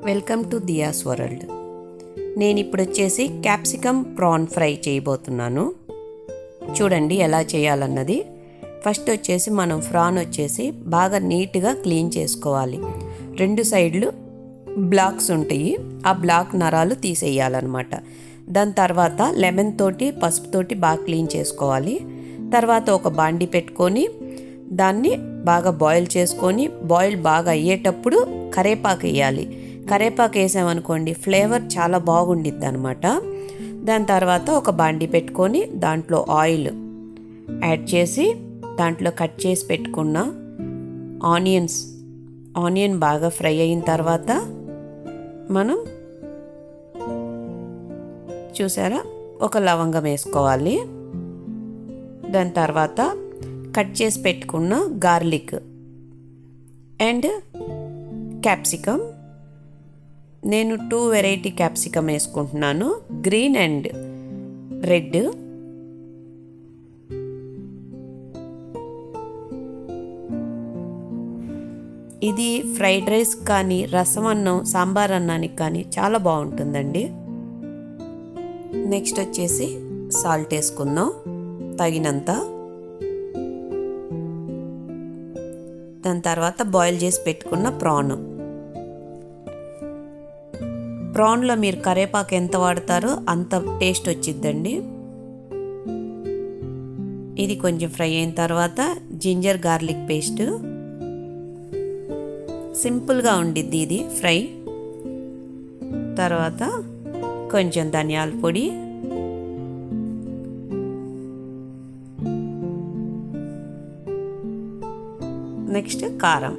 Welcome to diyas world. నేను ఇప్పుడు వచ్చేసి క్యాప్సికమ్ ప్రాన్ ఫ్రై చేయబోతున్నాను. చూడండి ఎలా చేయాలన్నది. ఫస్ట్ వచ్చేసి మనం ప్రాన్ వచ్చేసి బాగా నీట్గా క్లీన్ చేసుకోవాలి. రెండు సైడ్లు బ్లాక్స్ ఉంటాయి, ఆ బ్లాక్ నరాలు తీసేయాలన్నమాట. దాని తర్వాత లెమన్ తోటి పసుపుతోటి బాగా క్లీన్ చేసుకోవాలి. తర్వాత ఒక బాండి పెట్టుకొని దాన్ని బాగా బాయిల్ చేసుకొని, బాయిల్ బాగా అయ్యేటప్పుడు కరేపాకు వేయాలి. కరేపాకు వేసామనుకోండి ఫ్లేవర్ చాలా బాగుండిద్ది అనమాట. దాని తర్వాత ఒక బాండి పెట్టుకొని దాంట్లో ఆయిల్ యాడ్ చేసి దాంట్లో కట్ చేసి పెట్టుకున్న ఆనియన్ బాగా ఫ్రై అయిన తర్వాత మనం చూసారా ఒక లవంగం వేసుకోవాలి. దాని తర్వాత కట్ చేసి పెట్టుకున్న గార్లిక్ అండ్ క్యాప్సికమ్. నేను 2 వెరైటీ క్యాప్సికమ్ వేసుకుంటున్నాను, గ్రీన్ అండ్ రెడ్. ఇది ఫ్రైడ్ రైస్ కానీ రసం అన్నం సాంబార్ అన్నానికి కానీ చాలా బాగుంటుందండి. నెక్స్ట్ వచ్చేసి సాల్ట్ వేసుకుందాం తగినంత. దాని తర్వాత బాయిల్ చేసి పెట్టుకున్న ప్రాన్లో మీరు కరేపాకు ఎంత వాడతారో అంత టేస్ట్ వచ్చిద్దండి. ఇది కొంచెం ఫ్రై అయిన తర్వాత జింజర్ గార్లిక్ పేస్ట్. సింపుల్గా ఉండిద్ది ఇది ఫ్రై. తర్వాత కొంచెం ధనియాల పొడి, నెక్స్ట్ కారం,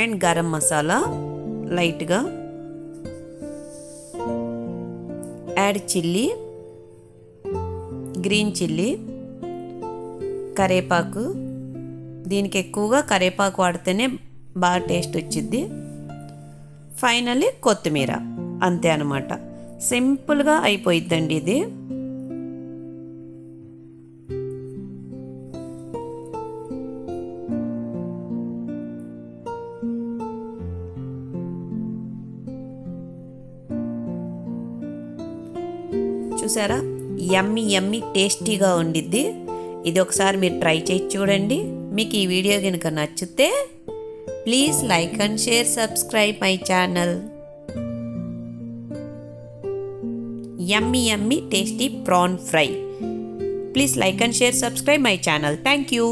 అండ్ గరం మసాలా లైట్గా యాడ్, చిల్లీ, గ్రీన్ చిల్లీ, కరేపాకు. దీనికి ఎక్కువగా కరేపాకు వాడితేనే బాగా టేస్ట్ వచ్చిద్ది. ఫైనల్లీ కొత్తిమీర. అంతే అన్నమాట, సింపుల్గా అయిపోయిద్దండి ఇది. చూసారా యమ్మీ టేస్టీగా ఉండిద్ది. ఇది ఒకసారి మీరు ట్రై చేసి చూడండి. మీకు ఈ వీడియో కనుక నచ్చితే please like and share, subscribe my channel. Yummy tasty prawn fry. Please like and share, subscribe my channel. Thank you.